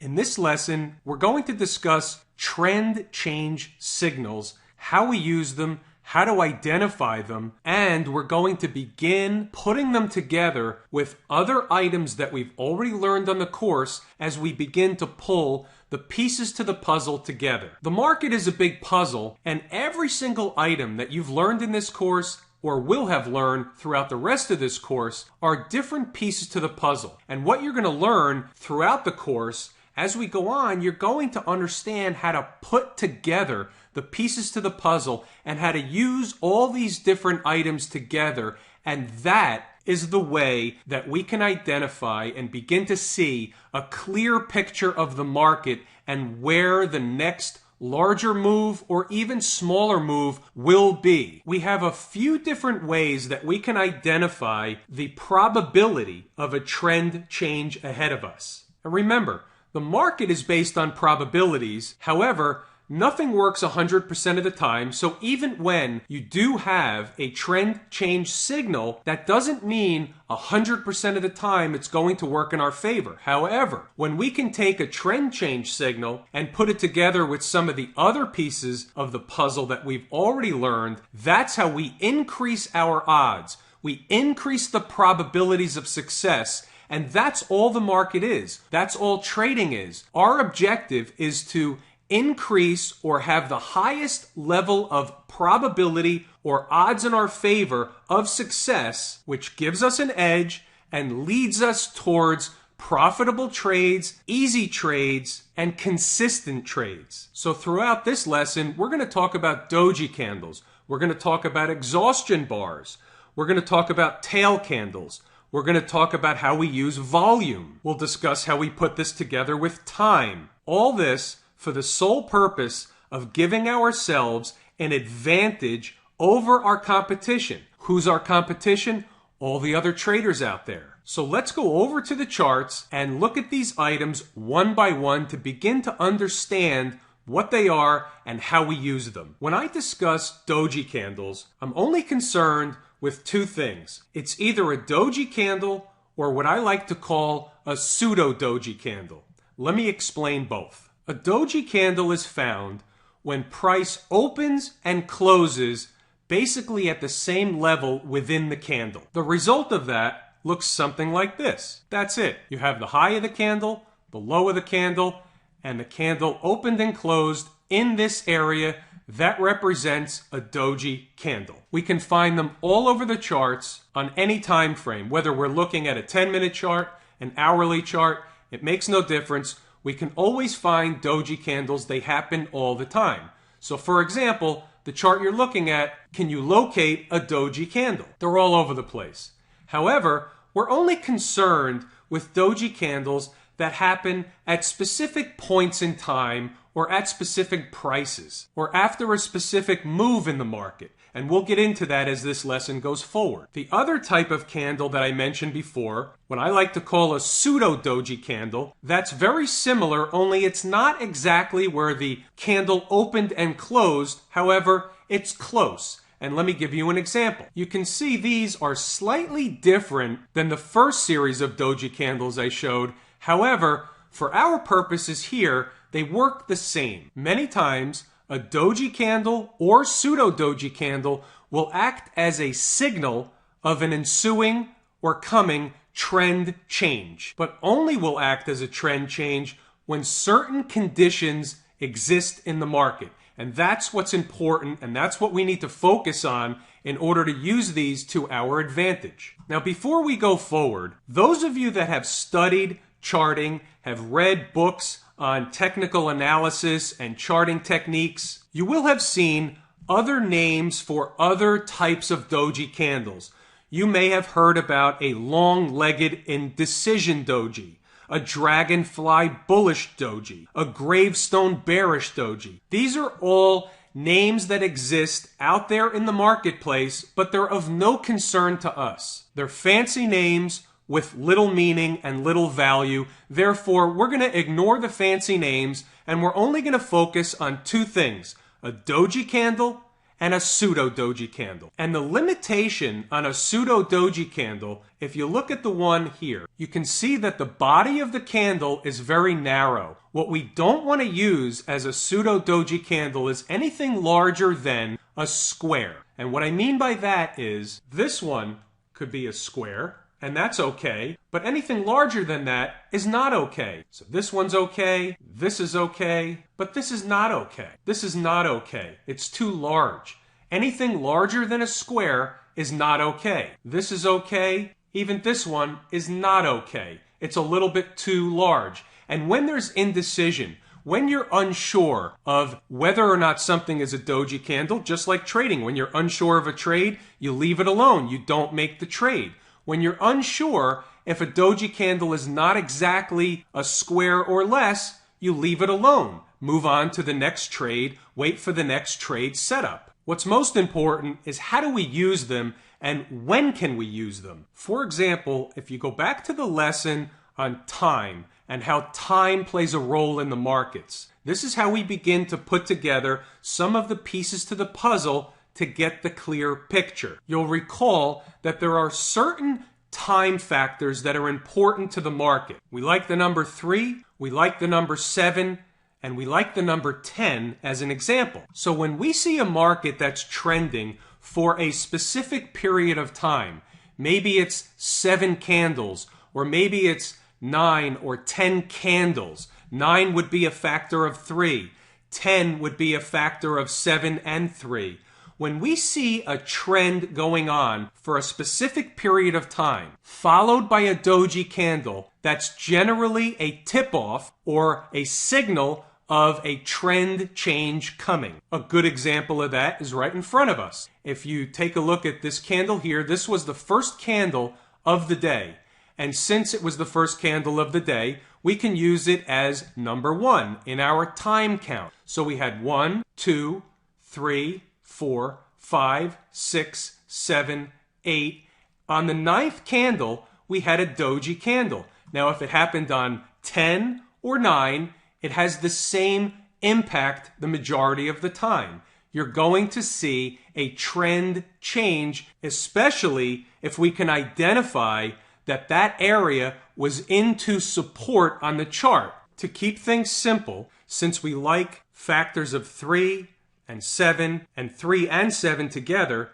In this lesson, we're going to discuss trend change signals, how we use them, how to identify them, and we're going to begin putting them together with other items that we've already learned on the course as we begin to pull the pieces to the puzzle together. The market is a big puzzle, and every single item that you've learned in this course or will have learned throughout the rest of this course are different pieces to the puzzle. And what you're going to learn throughout the course as we go on, you're going to understand how to put together the pieces to the puzzle and how to use all these different items together. And that is the way that we can identify and begin to see a clear picture of the market and where the next larger move or even smaller move will be. We have a few different ways that we can identify the probability of a trend change ahead of us. And remember, the market is based on probabilities. However, nothing works 100% of the time, so even when you do have a trend change signal, that doesn't mean 100% of the time it's going to work in our favor. However, when we can take a trend change signal and put it together with some of the other pieces of the puzzle that we've already learned, that's how we increase our odds. We increase the probabilities of success. And that's all the market is. That's all trading is. Our objective is to increase or have the highest level of probability or odds in our favor of success, which gives us an edge and leads us towards profitable trades, easy trades, and consistent trades. So throughout this lesson, we're going to talk about doji candles. We're going to talk about exhaustion bars. We're going to talk about tail candles. We're going to talk about how we use volume. We'll discuss how we put this together with time. All this for the sole purpose of giving ourselves an advantage over our competition. Who's our competition? All the other traders out there. So let's go over to the charts and look at these items one by one to begin to understand what they are and how we use them. When I discuss doji candles, I'm only concerned with two things. It's either a doji candle or what I like to call a pseudo doji candle. Let me explain both. A doji candle is found when price opens and closes basically at the same level within the candle. The result of that looks something like this. That's it. You have the high of the candle, the low of the candle, and the candle opened and closed in this area. That represents a doji candle. We can find them all over the charts on any time frame, whether we're looking at a 10-minute chart, an hourly chart, it makes no difference. We can always find doji candles. They happen all the time. So for example, the chart you're looking at, can you locate a doji candle? They're all over the place. However, we're only concerned with doji candles that happen at specific points in time or at specific prices or after a specific move in the market. And we'll get into that as this lesson goes forward. The other type of candle that I mentioned before, what I like to call a pseudo doji candle, that's very similar, only it's not exactly where the candle opened and closed. However, it's close. And let me give you an example. You can see these are slightly different than the first series of doji candles I showed. However, for our purposes here, they work the same. Many times, a doji candle or pseudo doji candle will act as a signal of an ensuing or coming trend change, but only will act as a trend change when certain conditions exist in the market. And that's what's important, and that's what we need to focus on in order to use these to our advantage. Now, before we go forward, those of you that have studied charting, have read books on technical analysis and charting techniques, you will have seen other names for other types of doji candles. You may have heard about a long-legged indecision doji, a dragonfly bullish doji, a gravestone bearish doji. These are all names that exist out there in the marketplace, but they're of no concern to us. They're fancy names with little meaning and little value. Therefore, we're going to ignore the fancy names and we're only going to focus on two things, a doji candle and a pseudo doji candle. And the limitation on a pseudo doji candle, if you look at the one here, you can see that the body of the candle is very narrow. What we don't want to use as a pseudo doji candle is anything larger than a square. And what I mean by that is this one could be a square, and that's okay, but anything larger than that is not okay. So this one's okay, this is okay, but this is not okay. This is not okay. It's too large. Anything larger than a square is not okay. This is okay, even this one is not okay. It's a little bit too large. And when there's indecision, when you're unsure of whether or not something is a doji candle, just like trading, when you're unsure of a trade, you leave it alone. You don't make the trade. When you're unsure if a doji candle is not exactly a square or less, you leave it alone. Move on to the next trade, wait for the next trade setup. What's most important is how do we use them and when can we use them? For example, if you go back to the lesson on time and how time plays a role in the markets, this is how we begin to put together some of the pieces to the puzzle to get the clear picture. You'll recall that there are certain time factors that are important to the market. We like the number 3, we like the number 7, and we like the number 10 as an example. So when we see a market that's trending for a specific period of time, maybe it's 7 candles, or maybe it's 9 or 10 candles. 9 would be a factor of 3. 10 would be a factor of 7 and 3. When we see a trend going on for a specific period of time, followed by a doji candle, that's generally a tip-off or a signal of a trend change coming. A good example of that is right in front of us. If you take a look at this candle here, this was the first candle of the day. And since it was the first candle of the day, we can use it as number 1 in our time count. So we had 1, 2, 3, 4, 5, 6, 7, 8. On the 9th candle, we had a doji candle. Now, if it happened on 10 or 9, it has the same impact the majority of the time. You're going to see a trend change, especially if we can identify that that area was into support on the chart. To keep things simple, since we like factors of 3 and 7 and 3 and 7 together,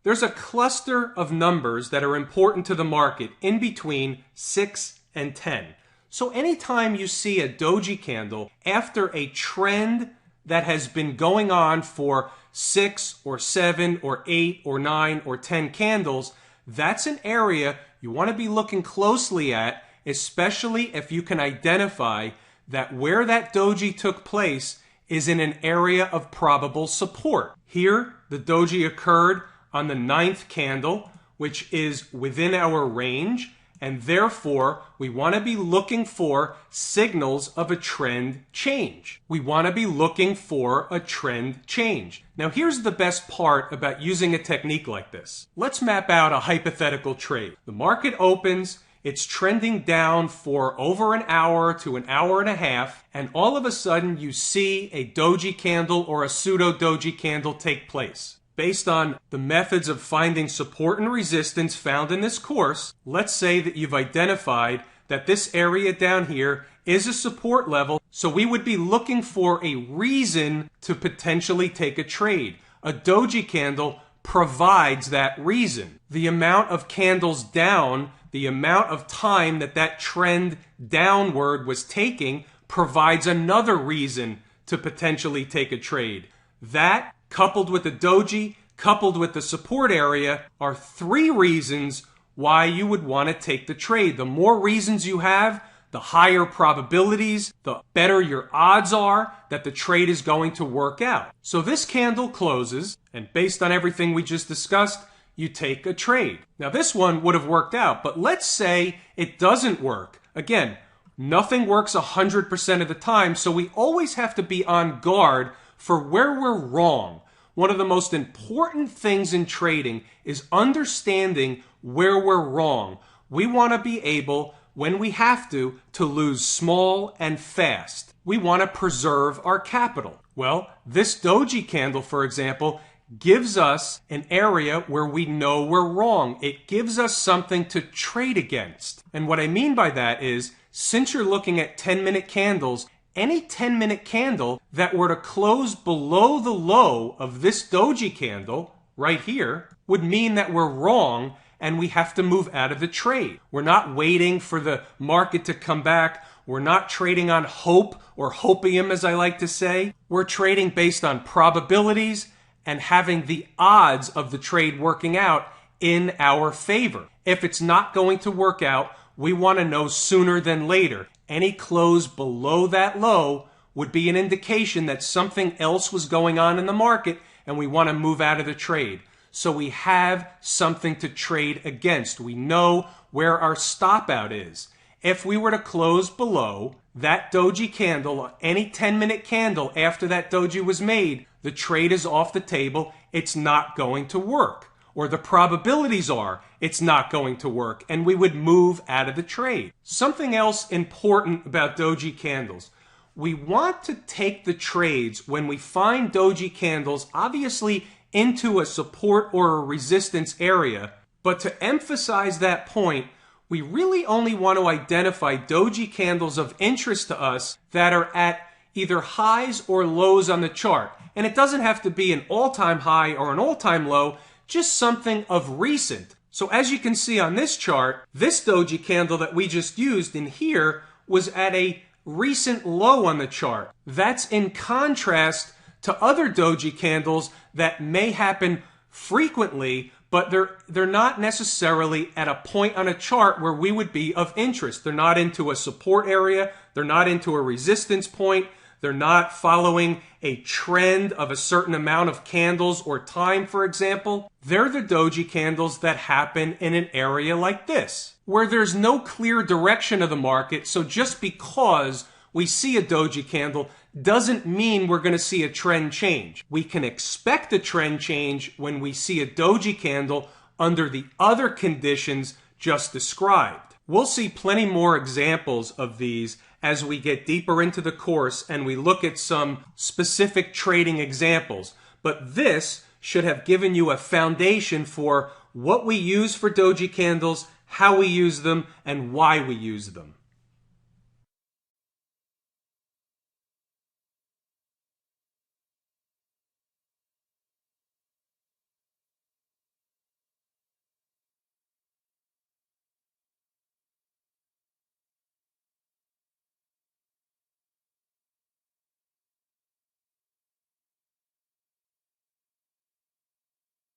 there's a cluster of numbers that are important to the market in between 6 and 10. So anytime you see a doji candle after a trend that has been going on for 6 or 7 or 8 or 9 or 10 candles, that's an area you want to be looking closely at, especially if you can identify that where that doji took place is in an area of probable support. Here, the doji occurred on the 9th candle, which is within our range, and therefore we want to be looking for signals of a trend change. We want to be looking for a trend change. Now here's the best part about using a technique like this. Let's map out a hypothetical trade. The market opens, it's trending down for over an hour to an hour and a half, and all of a sudden you see a doji candle or a pseudo doji candle take place. Based on the methods of finding support and resistance found in this course, let's say that you've identified that this area down here is a support level, so we would be looking for a reason to potentially take a trade. A doji candle provides that reason. The amount of candles down, the amount of time that that trend downward was taking, provides another reason to potentially take a trade. That, coupled with the doji, coupled with the support area, are 3 reasons why you would want to take the trade. The more reasons you have, the higher probabilities, the better your odds are that the trade is going to work out. So this candle closes, and based on everything we just discussed, you take a trade. Now this one would have worked out, but let's say it doesn't work. Again, nothing works 100% of the time, so we always have to be on guard for where we're wrong. One of the most important things in trading is understanding where we're wrong. We want to be able, when we have to lose small and fast. We want to preserve our capital. Well, this doji candle, for example, gives us an area where we know we're wrong. It gives us something to trade against. And what I mean by that is, since you're looking at 10-minute candles, any 10-minute candle that were to close below the low of this doji candle right here would mean that we're wrong and we have to move out of the trade. We're not waiting for the market to come back. We're not trading on hope or hopium, as I like to say. We're trading based on probabilities and having the odds of the trade working out in our favor. If it's not going to work out, we want to know sooner than later. Any close below that low would be an indication that something else was going on in the market and we want to move out of the trade. So we have something to trade against. We know where our stop out is. If we were to close below that doji candle, any 10-minute candle after that doji was made, the trade is off the table. It's not going to work. Or the probabilities are it's not going to work, and we would move out of the trade. Something else important about doji candles. We want to take the trades when we find doji candles, obviously into a support or a resistance area. But to emphasize that point, we really only want to identify doji candles of interest to us that are at either highs or lows on the chart. And it doesn't have to be an all-time high or an all-time low, just something of recent. So as you can see on this chart, this doji candle that we just used in here was at a recent low on the chart. That's in contrast to other doji candles that may happen frequently, but they're not necessarily at a point on a chart where we would be of interest. They're not into a support area. They're not into a resistance point. They're not following a trend of a certain amount of candles or time, for example. They're the doji candles that happen in an area like this, where there's no clear direction of the market. So just because we see a doji candle doesn't mean we're going to see a trend change. We can expect a trend change when we see a doji candle under the other conditions just described. We'll see plenty more examples of these as we get deeper into the course and we look at some specific trading examples. But this should have given you a foundation for what we use for doji candles, how we use them, and why we use them.